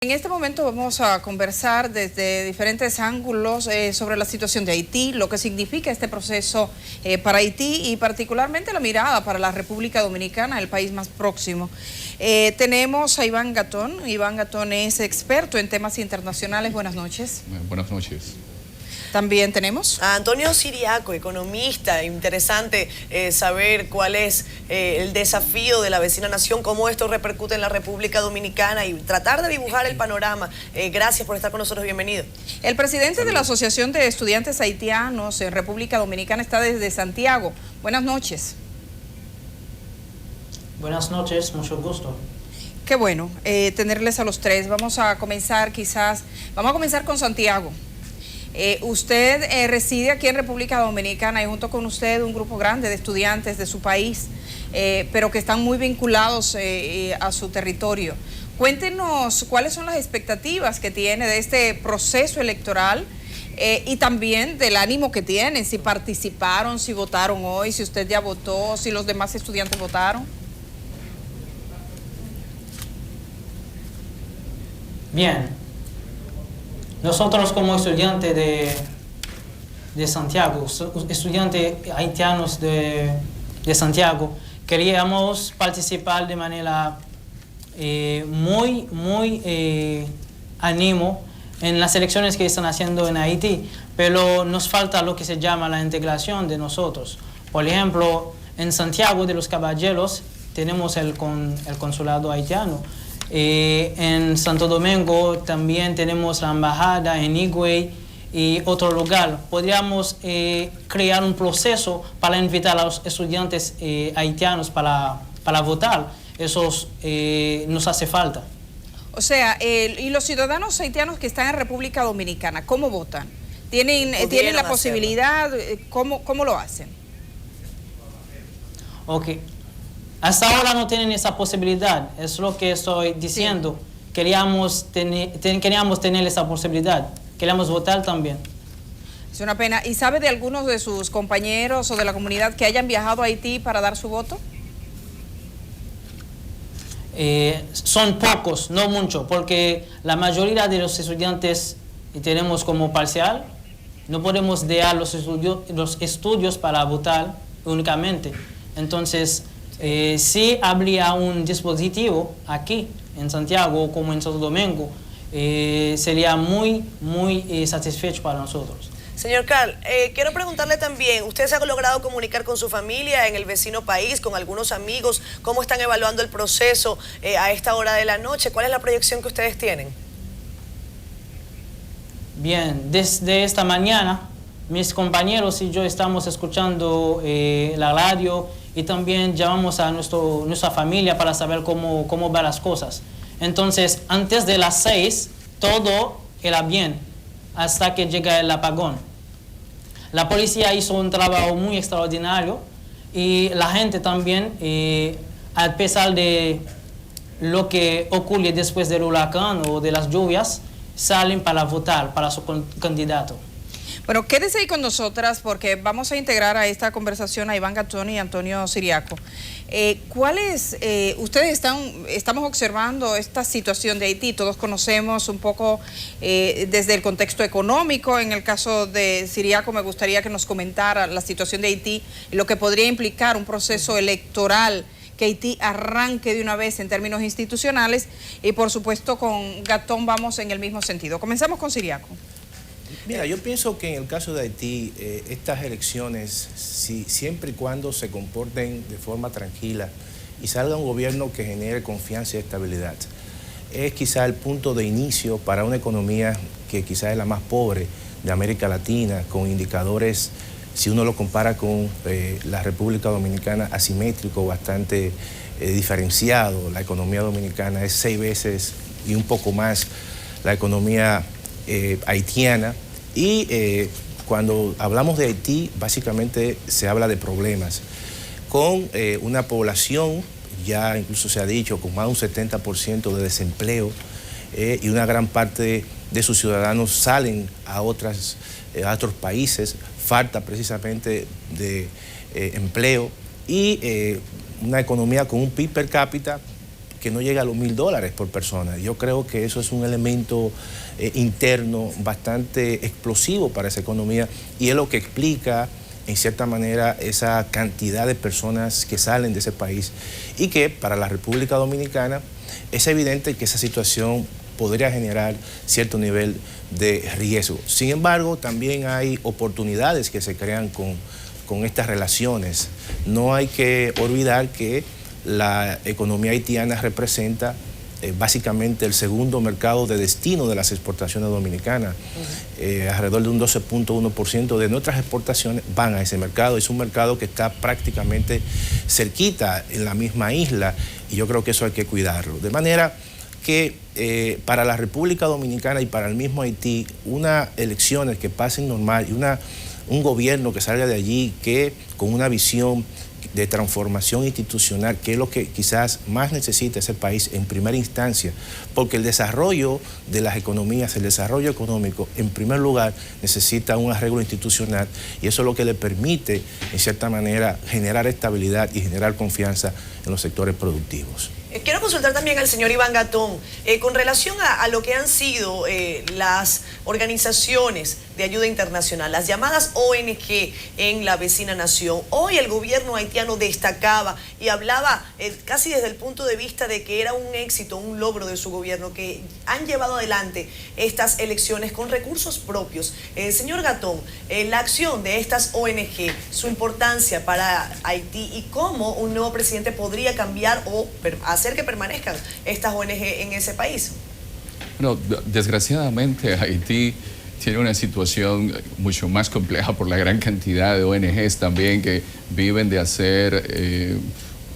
En este momento vamos a conversar desde diferentes ángulos sobre la situación de Haití, lo que significa este proceso para Haití y particularmente la mirada para la República Dominicana, el país más próximo. Tenemos a Iván Gatón. Iván Gatón es experto en temas internacionales. Buenas noches. Buenas noches. También tenemos a Antonio Siriaco, economista. Interesante saber cuál es el desafío de la vecina nación, cómo esto repercute en la República Dominicana y tratar de dibujar el panorama. Gracias por estar con nosotros, bienvenido. El presidente de la Asociación de Estudiantes Haitianos en República Dominicana está desde Santiago. Buenas noches. Buenas noches, mucho gusto. Qué bueno tenerles a los tres. Vamos a comenzar con Santiago. Usted reside aquí en República Dominicana y junto con usted un grupo grande de estudiantes de su país, pero que están muy vinculados a su territorio. Cuéntenos cuáles son las expectativas que tiene de este proceso electoral y también del ánimo que tienen, si participaron, si votaron hoy, si usted ya votó, si los demás estudiantes votaron. Bien. Nosotros como estudiantes de Santiago, estudiantes haitianos de Santiago, queríamos participar de manera muy ánimo en las elecciones que están haciendo en Haití, pero nos falta lo que se llama la integración de nosotros. Por ejemplo, en Santiago de los Caballeros tenemos el consulado haitiano. En Santo Domingo también tenemos la embajada en Higüey y otro lugar. Podríamos crear un proceso para invitar a los estudiantes haitianos para votar. Eso nos hace falta. O sea, y los ciudadanos haitianos que están en República Dominicana, ¿cómo votan? ¿Tienen la posibilidad? ¿Cómo lo hacen? Ok. Hasta ahora no tienen esa posibilidad, es lo que estoy diciendo. Sí. Queríamos tener esa posibilidad, queríamos votar también. Es una pena. ¿Y sabe de algunos de sus compañeros o de la comunidad que hayan viajado a Haití para dar su voto? Son pocos, no mucho, porque la mayoría de los estudiantes tenemos como parcial, no podemos dejar los estudios para votar únicamente. Entonces, sí habría un dispositivo aquí en Santiago como en Santo Domingo, sería muy satisfecho para nosotros. Señor Carl, quiero preguntarle también, ¿usted se ha logrado comunicar con su familia en el vecino país, con algunos amigos? ¿Cómo están evaluando el proceso a esta hora de la noche? ¿Cuál es la proyección que ustedes tienen? Bien, desde esta mañana mis compañeros y yo estamos escuchando la radio y también llamamos a nuestra familia para saber cómo van las cosas. Entonces, antes de las 6, todo era bien, hasta que llega el apagón. La policía hizo un trabajo muy extraordinario y la gente también, a pesar de lo que ocurre después del huracán o de las lluvias, salen para votar para su candidato. Bueno, quédese ahí con nosotras porque vamos a integrar a esta conversación a Iván Gatón y Antonio Siriaco. Estamos observando esta situación de Haití, todos conocemos un poco desde el contexto económico. En el caso de Siriaco me gustaría que nos comentara la situación de Haití y lo que podría implicar un proceso electoral, que Haití arranque de una vez en términos institucionales, y por supuesto con Gatón vamos en el mismo sentido. Comenzamos con Siriaco. Mira, yo pienso que en el caso de Haití, estas elecciones, siempre y cuando se comporten de forma tranquila y salga un gobierno que genere confianza y estabilidad, es quizá el punto de inicio para una economía que quizá es la más pobre de América Latina, con indicadores, si uno lo compara con la República Dominicana, asimétrico, bastante diferenciado. La economía dominicana es 6 veces y un poco más la economía haitiana. Y cuando hablamos de Haití, básicamente se habla de problemas con una población, ya incluso se ha dicho, con más de un 70% de desempleo, y una gran parte de sus ciudadanos salen a otros países, falta precisamente de empleo, y una economía con un PIB per cápita que no llega a los $1.000 por persona. Yo creo que eso es un elemento interno bastante explosivo para esa economía y es lo que explica en cierta manera esa cantidad de personas que salen de ese país y que para la República Dominicana es evidente que esa situación podría generar cierto nivel de riesgo. Sin embargo, también hay oportunidades que se crean con estas relaciones. No hay que olvidar que la economía haitiana representa básicamente el segundo mercado de destino de las exportaciones dominicanas. Alrededor de un 12.1% de nuestras exportaciones van a ese mercado. Es un mercado que está prácticamente cerquita en la misma isla y yo creo que eso hay que cuidarlo. De manera que para la República Dominicana y para el mismo Haití, unas elecciones que pasen normal y un gobierno que salga de allí que con una visión de transformación institucional, que es lo que quizás más necesita ese país en primera instancia, porque el desarrollo de las economías, el desarrollo económico, en primer lugar, necesita un arreglo institucional y eso es lo que le permite, en cierta manera, generar estabilidad y generar confianza en los sectores productivos. Quiero consultar también al señor Iván Gatón con relación a lo que han sido las organizaciones de ayuda internacional, las llamadas ONG en la vecina nación. Hoy el gobierno haitiano destacaba y hablaba casi desde el punto de vista de que era un éxito, un logro de su gobierno, que han llevado adelante estas elecciones con recursos propios. Señor Gatón, la acción de estas ONG, su importancia para Haití y cómo un nuevo presidente podría cambiar o hacer que permanezcan estas ONG en ese país. Bueno, desgraciadamente Haití tiene una situación mucho más compleja por la gran cantidad de ONGs también que viven de hacer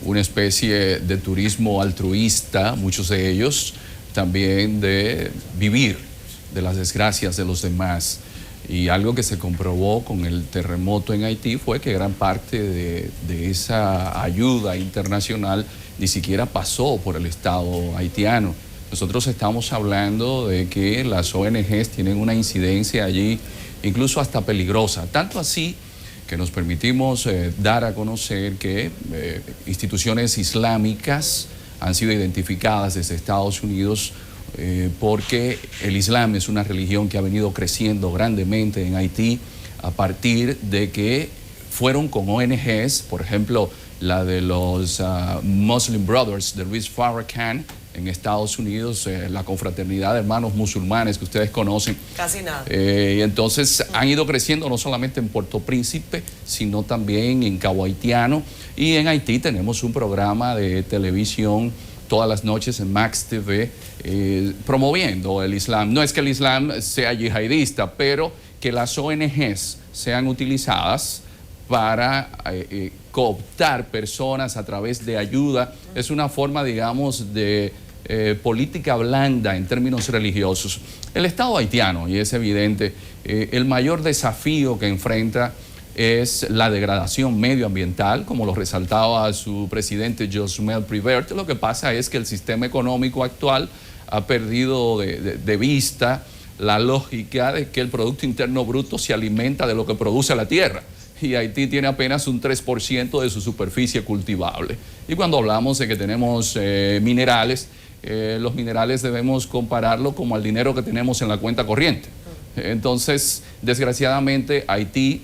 una especie de turismo altruista, muchos de ellos también de vivir de las desgracias de los demás. Y algo que se comprobó con el terremoto en Haití fue que gran parte de esa ayuda internacional ni siquiera pasó por el Estado haitiano. Nosotros estamos hablando de que las ONGs tienen una incidencia allí incluso hasta peligrosa, tanto así que nos permitimos dar a conocer que instituciones islámicas han sido identificadas desde Estados Unidos porque el Islam es una religión que ha venido creciendo grandemente en Haití a partir de que fueron con ONGs, por ejemplo, la de los Muslim Brothers de Louis Farrakhan en Estados Unidos, la confraternidad de hermanos musulmanes que ustedes conocen. Casi nada. Y entonces han ido creciendo no solamente en Puerto Príncipe, sino también en Cabo Haitiano. Y en Haití tenemos un programa de televisión todas las noches en Max TV promoviendo el Islam. No es que el Islam sea yihadista, pero que las ONGs sean utilizadas para cooptar personas a través de ayuda. Es una forma, digamos, de política blanda en términos religiosos. El Estado haitiano, y es evidente, el mayor desafío que enfrenta es la degradación medioambiental, como lo resaltaba su presidente Josmel Privert. Lo que pasa es que el sistema económico actual ha perdido de vista la lógica de que el Producto Interno Bruto se alimenta de lo que produce la tierra. Y Haití tiene apenas un 3% de su superficie cultivable. Y cuando hablamos de que tenemos minerales, los minerales debemos compararlo como al dinero que tenemos en la cuenta corriente. Entonces, desgraciadamente, Haití,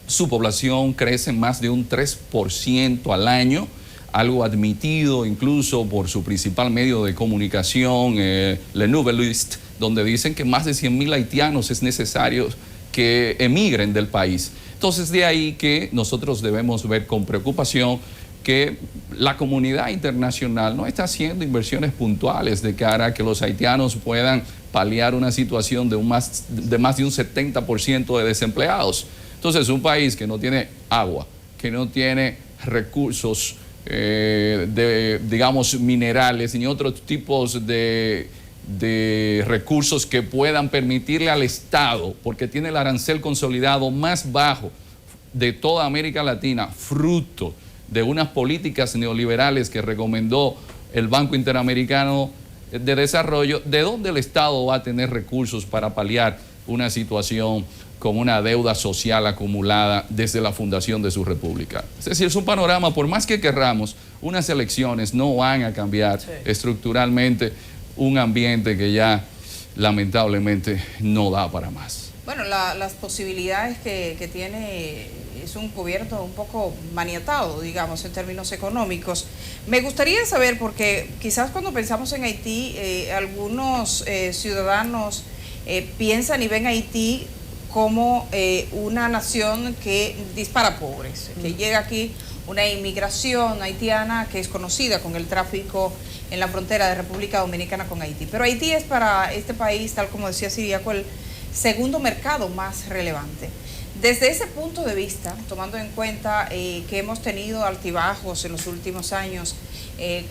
su población crece en más de un 3% al año, algo admitido incluso por su principal medio de comunicación, Le Nouvelliste, donde dicen que más de 100.000 haitianos es necesario que emigren del país. Entonces, de ahí que nosotros debemos ver con preocupación que la comunidad internacional no está haciendo inversiones puntuales de cara a que los haitianos puedan paliar una situación de más de un 70% de desempleados. Entonces, un país que no tiene agua, que no tiene recursos, digamos, minerales, ni otros tipos de recursos que puedan permitirle al Estado, porque tiene el arancel consolidado más bajo de toda América Latina, fruto de unas políticas neoliberales que recomendó el Banco Interamericano de Desarrollo, ¿de dónde el Estado va a tener recursos para paliar una situación con una deuda social acumulada desde la fundación de su república? Es decir, es un panorama, por más que querramos, unas elecciones no van a cambiar estructuralmente un ambiente que ya lamentablemente no da para más. Bueno, las posibilidades que tiene es un gobierno un poco maniatado, digamos, en términos económicos. Me gustaría saber, porque quizás cuando pensamos en Haití, algunos ciudadanos piensan y ven a Haití como una nación que dispara pobres, que llega aquí una inmigración haitiana que es conocida con el tráfico en la frontera de República Dominicana con Haití. Pero Haití es para este país, tal como decía Siriaco, el segundo mercado más relevante. Desde ese punto de vista, tomando en cuenta que hemos tenido altibajos en los últimos años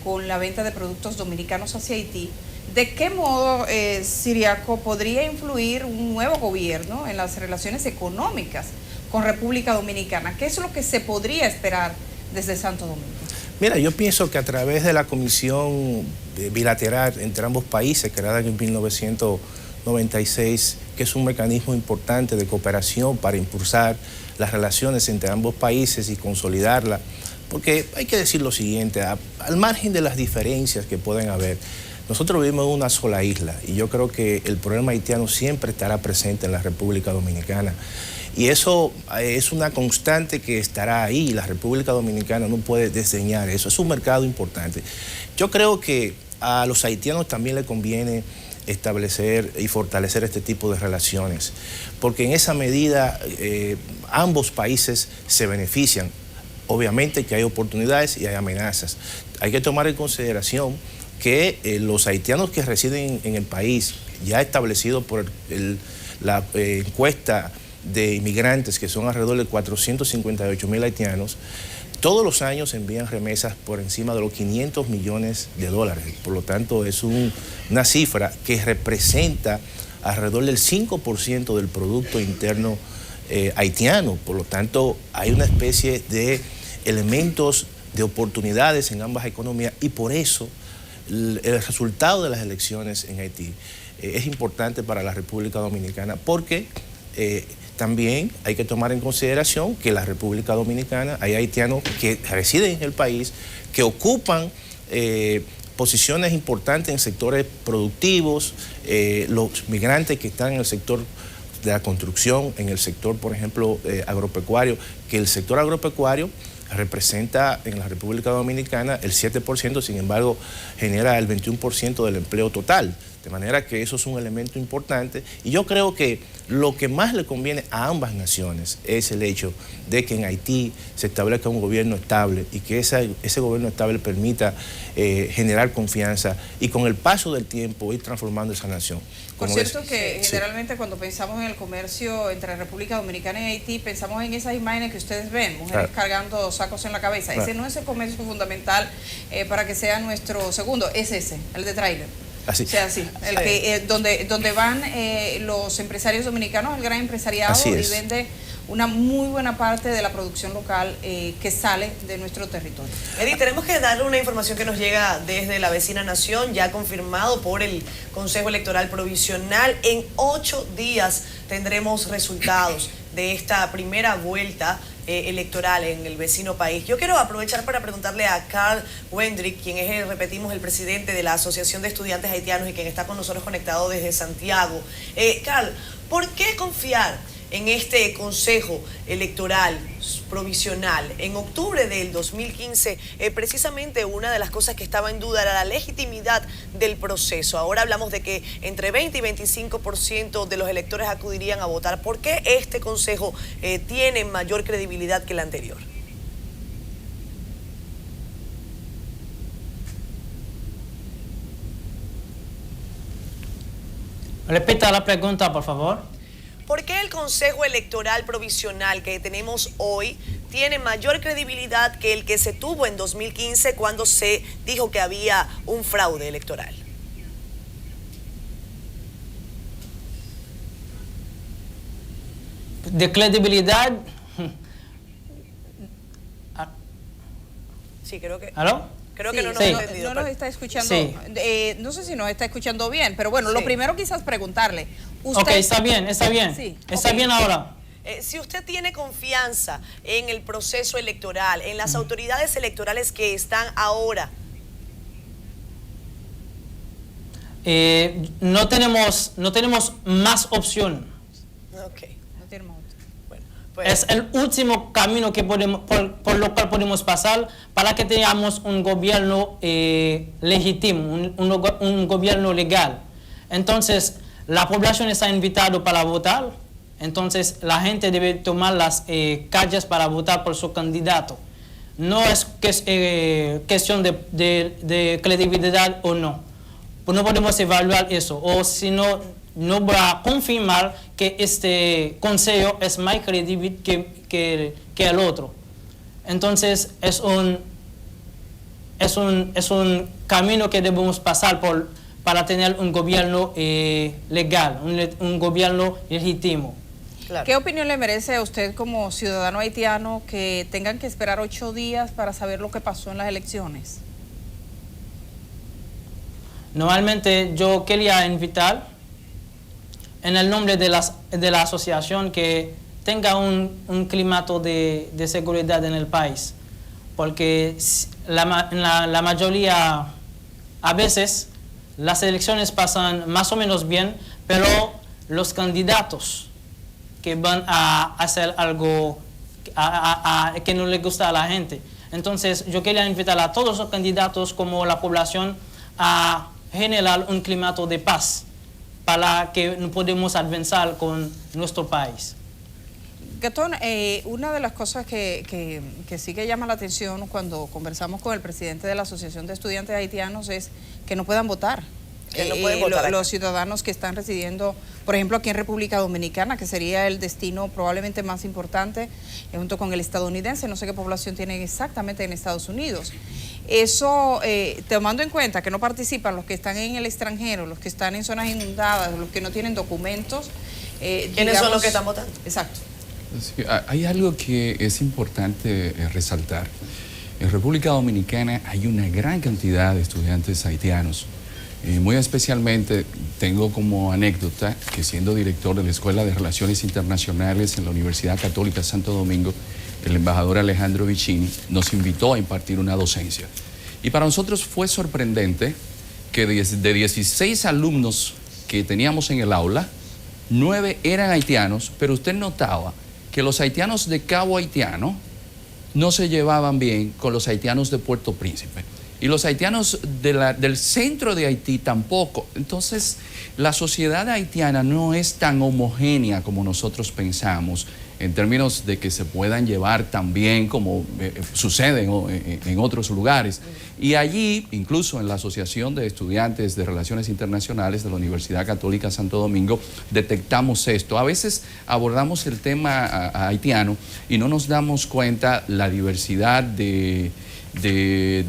con la venta de productos dominicanos hacia Haití, ¿de qué modo, Siriaco, podría influir un nuevo gobierno en las relaciones económicas con República Dominicana? ¿Qué es lo que se podría esperar desde Santo Domingo? Mira, yo pienso que a través de la comisión bilateral entre ambos países, creada en 1996, que es un mecanismo importante de cooperación para impulsar las relaciones entre ambos países y consolidarla, porque hay que decir lo siguiente, al margen de las diferencias que pueden haber, nosotros vivimos en una sola isla y yo creo que el problema haitiano siempre estará presente en la República Dominicana. Y eso es una constante que estará ahí. La República Dominicana no puede desdeñar eso. Es un mercado importante. Yo creo que a los haitianos también les conviene establecer y fortalecer este tipo de relaciones, porque en esa medida ambos países se benefician. Obviamente que hay oportunidades y hay amenazas. Hay que tomar en consideración que los haitianos que residen en el país, ya establecido por la encuesta de inmigrantes, que son alrededor de 458,000 haitianos, todos los años envían remesas por encima de los 500 millones de dólares. Por lo tanto, es una cifra que representa alrededor del 5% del Producto Interno haitiano. Por lo tanto, hay una especie de elementos de oportunidades en ambas economías y por eso el resultado de las elecciones en Haití es importante para la República Dominicana, porque también hay que tomar en consideración que en la República Dominicana hay haitianos que residen en el país, que ocupan posiciones importantes en sectores productivos, los migrantes que están en el sector de la construcción, en el sector, por ejemplo, agropecuario, que el sector agropecuario representa en la República Dominicana el 7%, sin embargo, genera el 21% del empleo total. De manera que eso es un elemento importante y yo creo que lo que más le conviene a ambas naciones es el hecho de que en Haití se establezca un gobierno estable y que ese gobierno estable permita generar confianza y con el paso del tiempo ir transformando esa nación. Por cierto que generalmente cuando pensamos en el comercio entre República Dominicana y Haití, pensamos en esas imágenes que ustedes ven, mujeres cargando sacos en la cabeza. Ese no es el comercio fundamental para que sea nuestro segundo, es ese, el de tráiler. Así. O sea, sí, el que, donde van los empresarios dominicanos, el gran empresariado, y vende una muy buena parte de la producción local que sale de nuestro territorio. Eddie, tenemos que darle una información que nos llega desde la vecina nación, ya confirmado por el Consejo Electoral Provisional. En 8 días tendremos resultados de esta primera vuelta electoral en el vecino país. Yo quiero aprovechar para preguntarle a Carl Wendrick, quien es, repetimos, el presidente de la Asociación de Estudiantes Haitianos y quien está con nosotros conectado desde Santiago. Carl, ¿por qué confiar en este Consejo Electoral Provisional? En octubre del 2015, precisamente una de las cosas que estaba en duda era la legitimidad del proceso. Ahora hablamos de que entre 20 y 25% de los electores acudirían a votar. ¿Por qué este Consejo tiene mayor credibilidad que el anterior? Repita la pregunta, por favor. ¿Por qué el Consejo Electoral Provisional que tenemos hoy tiene mayor credibilidad que el que se tuvo en 2015 cuando se dijo que había un fraude electoral? De credibilidad. Sí, creo que... ¿Aló? Creo que no nos ha ha entendido. No nos está escuchando, Sí. No sé si nos está escuchando bien, pero bueno, lo primero quizás preguntarle. Ok, está bien, está bien. Sí, Está bien ahora. Si usted tiene confianza en el proceso electoral, en las autoridades electorales que están ahora. No tenemos más opción. Okay. No tenemos otro. Bueno, pues, Es el último camino que podemos, por lo cual podemos pasar para que tengamos un gobierno legítimo, un gobierno legal. Entonces, la población está invitada para votar, entonces la gente debe tomar las calles para votar por su candidato. No es cuestión de credibilidad o no. No podemos evaluar eso, o si no, no va a confirmar que este consejo es más creíble que el otro. Entonces, es un camino que debemos pasar para tener un gobierno legal, un gobierno legítimo. claro. ¿Qué opinión le merece a usted como ciudadano haitiano que tengan que esperar 8 días para saber lo que pasó en las elecciones? Normalmente yo quería invitar en el nombre de la asociación que tenga un clima de seguridad en el país, porque la mayoría, a veces, las elecciones pasan más o menos bien, pero los candidatos que van a hacer algo que no le gusta a la gente. Entonces yo quería invitar a todos los candidatos como la población a generar un clima de paz para que podamos avanzar con nuestro país. Gastón, una de las cosas que sí que llama la atención cuando conversamos con el presidente de la Asociación de Estudiantes Haitianos es que no puedan votar. Que no pueden votar acá. Los ciudadanos que están residiendo, por ejemplo, aquí en República Dominicana, que sería el destino probablemente más importante, junto con el estadounidense, no sé qué población tienen exactamente en Estados Unidos. Eso, tomando en cuenta que no participan los que están en el extranjero, los que están en zonas inundadas, los que no tienen documentos. ¿Quiénes son los que están votando? Exacto. Sí, hay algo que es importante resaltar. En República Dominicana hay una gran cantidad de estudiantes haitianos. Muy especialmente tengo como anécdota que siendo director de la Escuela de Relaciones Internacionales en la Universidad Católica Santo Domingo, el embajador Alejandro Vicini nos invitó a impartir una docencia. Y para nosotros fue sorprendente que de 16 alumnos que teníamos en el aula, 9 eran haitianos, pero usted notaba que los haitianos de Cabo Haitiano no se llevaban bien con los haitianos de Puerto Príncipe. Y los haitianos del centro de Haití tampoco. Entonces, la sociedad haitiana no es tan homogénea como nosotros pensamos, en términos de que se puedan llevar tan bien como sucede en otros lugares. Y allí, incluso en la Asociación de Estudiantes de Relaciones Internacionales de la Universidad Católica Santo Domingo, detectamos esto. A veces abordamos el tema haitiano y no nos damos cuenta la diversidad de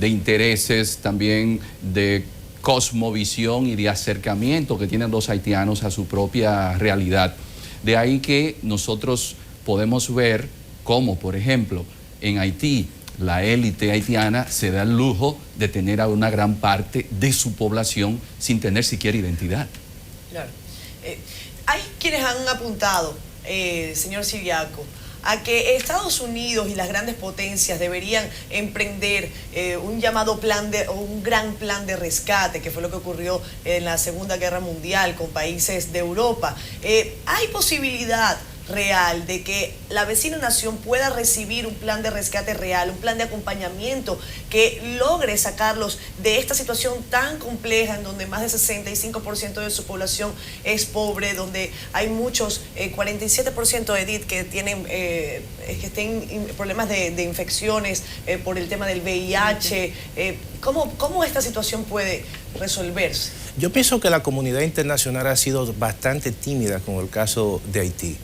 intereses, también de cosmovisión y de acercamiento que tienen los haitianos a su propia realidad. De ahí que nosotros podemos ver cómo, por ejemplo, en Haití, la élite haitiana se da el lujo de tener a una gran parte de su población sin tener siquiera identidad. Claro. Hay quienes han apuntado, señor Ciriaco, a que Estados Unidos y las grandes potencias deberían emprender un llamado plan o un gran plan de rescate, que fue lo que ocurrió en la Segunda Guerra Mundial con países de Europa. ¿Hay posibilidad real de que la vecina nación pueda recibir un plan de rescate real, un plan de acompañamiento que logre sacarlos de esta situación tan compleja en donde más del 65% de su población es pobre, donde hay muchos, 47% de Edith que tienen problemas de infecciones por el tema del VIH? ¿Cómo esta situación puede resolverse? Yo pienso que la comunidad internacional ha sido bastante tímida con el caso de Haití.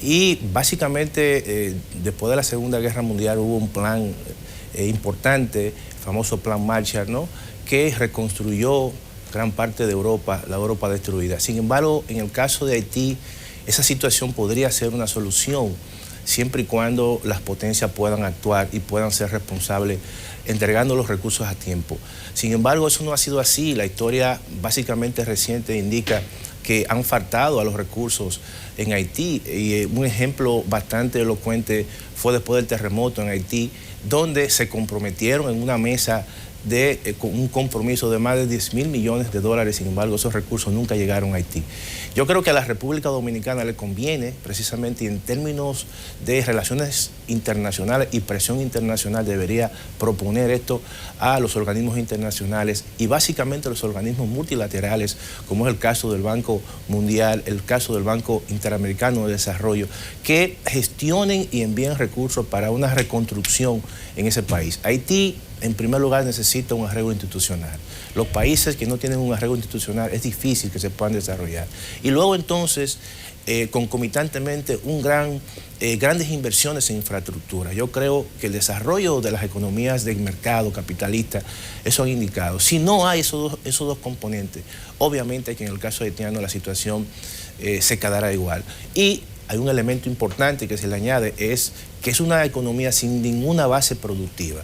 Y básicamente después de la Segunda Guerra Mundial hubo un plan importante, el famoso Plan Marshall, ¿no?, que reconstruyó gran parte de Europa, la Europa destruida. Sin embargo, en el caso de Haití, esa situación podría ser una solución siempre y cuando las potencias puedan actuar y puedan ser responsables entregando los recursos a tiempo. Sin embargo, eso no ha sido así. La historia básicamente reciente indica que han faltado a los recursos en Haití. Y un ejemplo bastante elocuente fue después del terremoto en Haití, donde se comprometieron en una mesa con un compromiso de más de 10.000 millones de dólares, sin embargo esos recursos nunca llegaron a Haití. Yo creo que a la República Dominicana le conviene, precisamente en términos de relaciones internacionales y presión internacional, debería proponer esto a los organismos internacionales y básicamente a los organismos multilaterales, como es el caso del Banco Mundial, el caso del Banco Interamericano de Desarrollo, que gestionen y envíen recursos para una reconstrucción en ese país. Haití, en primer lugar, necesita un arreglo institucional. Los países que no tienen un arreglo institucional es difícil que se puedan desarrollar. Y luego entonces, concomitantemente, grandes inversiones en infraestructura. Yo creo que el desarrollo de las economías del mercado capitalista, eso han indicado. Si no hay esos dos componentes, obviamente que en el caso haitiano la situación se quedará igual. Y hay un elemento importante que se le añade, es que es una economía sin ninguna base productiva.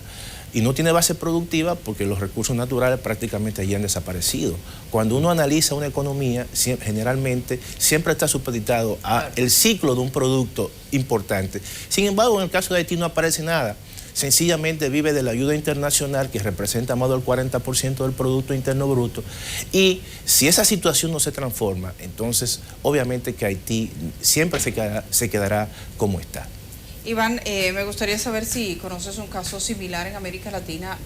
Y no tiene base productiva porque los recursos naturales prácticamente allí han desaparecido. Cuando uno analiza una economía, generalmente siempre está supeditado al ciclo de un producto importante. Sin embargo, en el caso de Haití no aparece nada. Sencillamente vive de la ayuda internacional, que representa más del 40% del Producto Interno Bruto. Y si esa situación no se transforma, entonces obviamente que Haití siempre se quedará como está. Iván, me gustaría saber si conoces un caso similar en América Latina,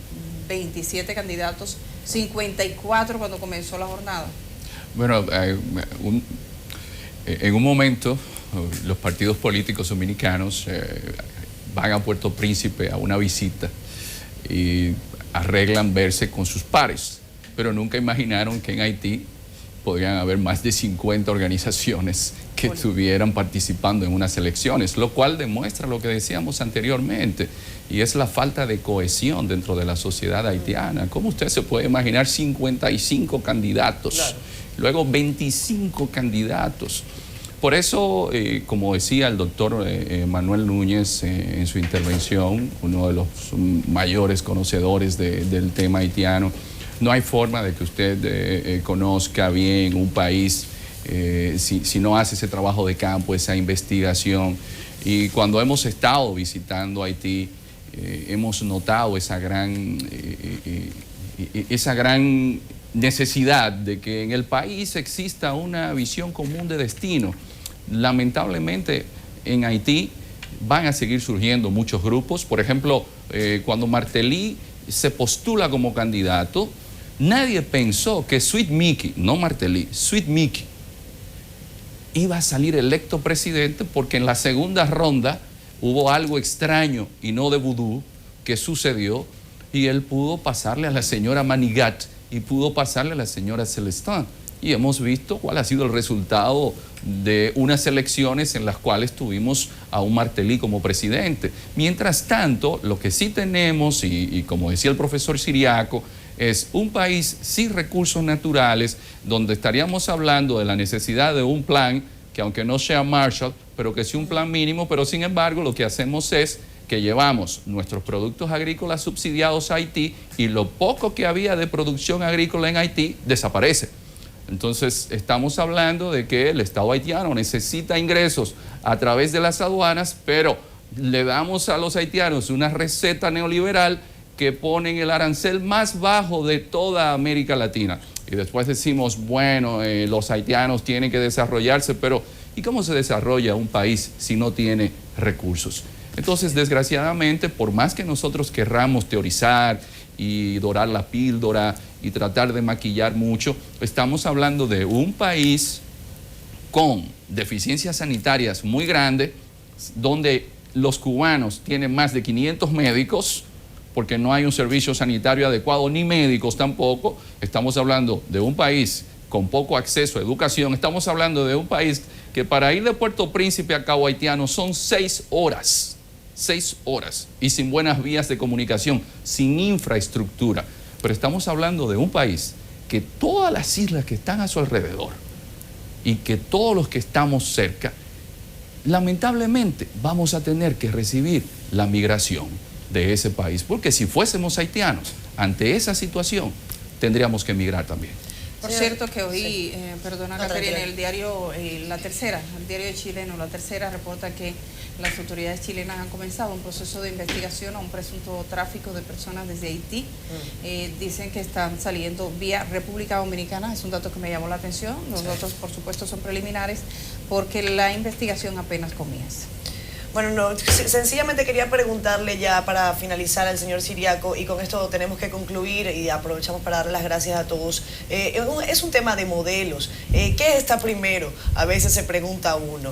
27 candidatos, 54 cuando comenzó la jornada. Bueno, en un momento los partidos políticos dominicanos van a Puerto Príncipe a una visita y arreglan verse con sus pares, pero nunca imaginaron que en Haití podrían haber más de 50 organizaciones que estuvieran participando en unas elecciones, lo cual demuestra lo que decíamos anteriormente, y es la falta de cohesión dentro de la sociedad haitiana. ¿Cómo usted se puede imaginar 55 candidatos, claro, luego 25 candidatos? Por eso, como decía el doctor Manuel Núñez en su intervención, uno de los mayores conocedores del tema haitiano, no hay forma de que usted conozca bien un país si no hace ese trabajo de campo, esa investigación. Y cuando hemos estado visitando Haití, hemos notado esa gran necesidad de que en el país exista una visión común de destino. Lamentablemente, en Haití van a seguir surgiendo muchos grupos. Por ejemplo, cuando Martelly se postula como candidato, nadie pensó que Sweet Mickey, no Martelly, Sweet Mickey, iba a salir electo presidente, porque en la segunda ronda hubo algo extraño y no de vudú que sucedió, y él pudo pasarle a la señora Manigat y pudo pasarle a la señora Celestin. Y hemos visto cuál ha sido el resultado de unas elecciones en las cuales tuvimos a un Martelly como presidente. Mientras tanto, lo que sí tenemos, y como decía el profesor Siriaco, es un país sin recursos naturales, donde estaríamos hablando de la necesidad de un plan, que aunque no sea Marshall, pero que sea un plan mínimo, pero sin embargo lo que hacemos es que llevamos nuestros productos agrícolas subsidiados a Haití, y lo poco que había de producción agrícola en Haití desaparece. Entonces estamos hablando de que el Estado haitiano necesita ingresos a través de las aduanas, pero le damos a los haitianos una receta neoliberal que ponen el arancel más bajo de toda América Latina. Y después decimos, bueno, los haitianos tienen que desarrollarse, pero ¿y cómo se desarrolla un país si no tiene recursos? Entonces, desgraciadamente, por más que nosotros querramos teorizar y dorar la píldora y tratar de maquillar mucho, estamos hablando de un país con deficiencias sanitarias muy grandes, donde los cubanos tienen más de 500 médicos, porque no hay un servicio sanitario adecuado, ni médicos tampoco. Estamos hablando de un país con poco acceso a educación. Estamos hablando de un país que para ir de Puerto Príncipe a Cabo Haitiano son 6 horas. 6 horas. Y sin buenas vías de comunicación, sin infraestructura. Pero estamos hablando de un país que todas las islas que están a su alrededor y que todos los que estamos cerca, lamentablemente vamos a tener que recibir la migración de ese país, porque si fuésemos haitianos ante esa situación tendríamos que emigrar también. Por cierto que hoy, perdona No, Caterina, tranquila. el diario el diario chileno, La Tercera, reporta que las autoridades chilenas han comenzado un proceso de investigación a un presunto tráfico de personas desde Haití. Dicen que están saliendo vía República Dominicana, es un dato que me llamó la atención. Los datos, por supuesto, son preliminares porque la investigación apenas comienza. Bueno, no, sencillamente quería preguntarle ya para finalizar al señor Ciriaco, y con esto tenemos que concluir y aprovechamos para darle las gracias a todos. Es un tema de modelos. ¿Qué está primero? A veces se pregunta uno.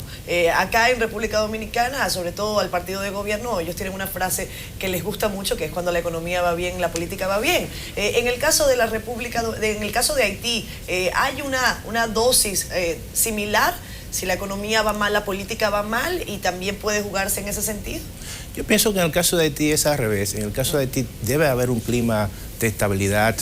Acá en República Dominicana, sobre todo al partido de gobierno, ellos tienen una frase que les gusta mucho, que es cuando la economía va bien, la política va bien. En el caso de la República, en el caso de Haití, ¿hay una dosis similar? Si la economía va mal, la política va mal, y también puede jugarse en ese sentido. Yo pienso que en el caso de Haití es al revés. En el caso de Haití debe haber un clima de estabilidad,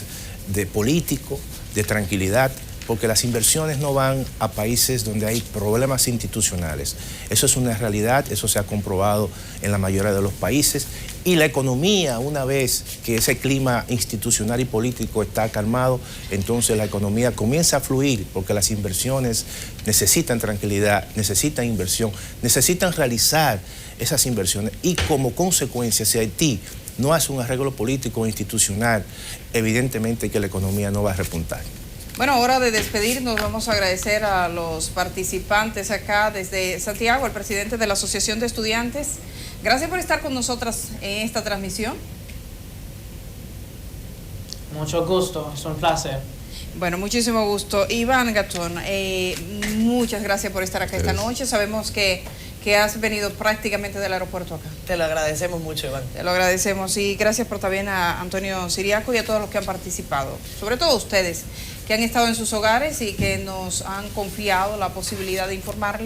de político, de tranquilidad, porque las inversiones no van a países donde hay problemas institucionales. Eso es una realidad, eso se ha comprobado en la mayoría de los países. Y la economía, una vez que ese clima institucional y político está calmado, entonces la economía comienza a fluir, porque las inversiones necesitan tranquilidad, necesitan inversión, necesitan realizar esas inversiones. Y como consecuencia, si Haití no hace un arreglo político o institucional, evidentemente que la economía no va a repuntar. Bueno, hora de despedirnos. Vamos a agradecer a los participantes acá desde Santiago, el presidente de la Asociación de Estudiantes. Gracias por estar con nosotras en esta transmisión. Mucho gusto, es un placer. Bueno, muchísimo gusto. Iván Gatón, muchas gracias por estar acá esta noche. Sabemos que has venido prácticamente del aeropuerto acá. Te lo agradecemos mucho, Iván. Te lo agradecemos, y gracias por también a Antonio Ciriaco y a todos los que han participado, sobre todo a ustedes que han estado en sus hogares y que nos han confiado la posibilidad de informarles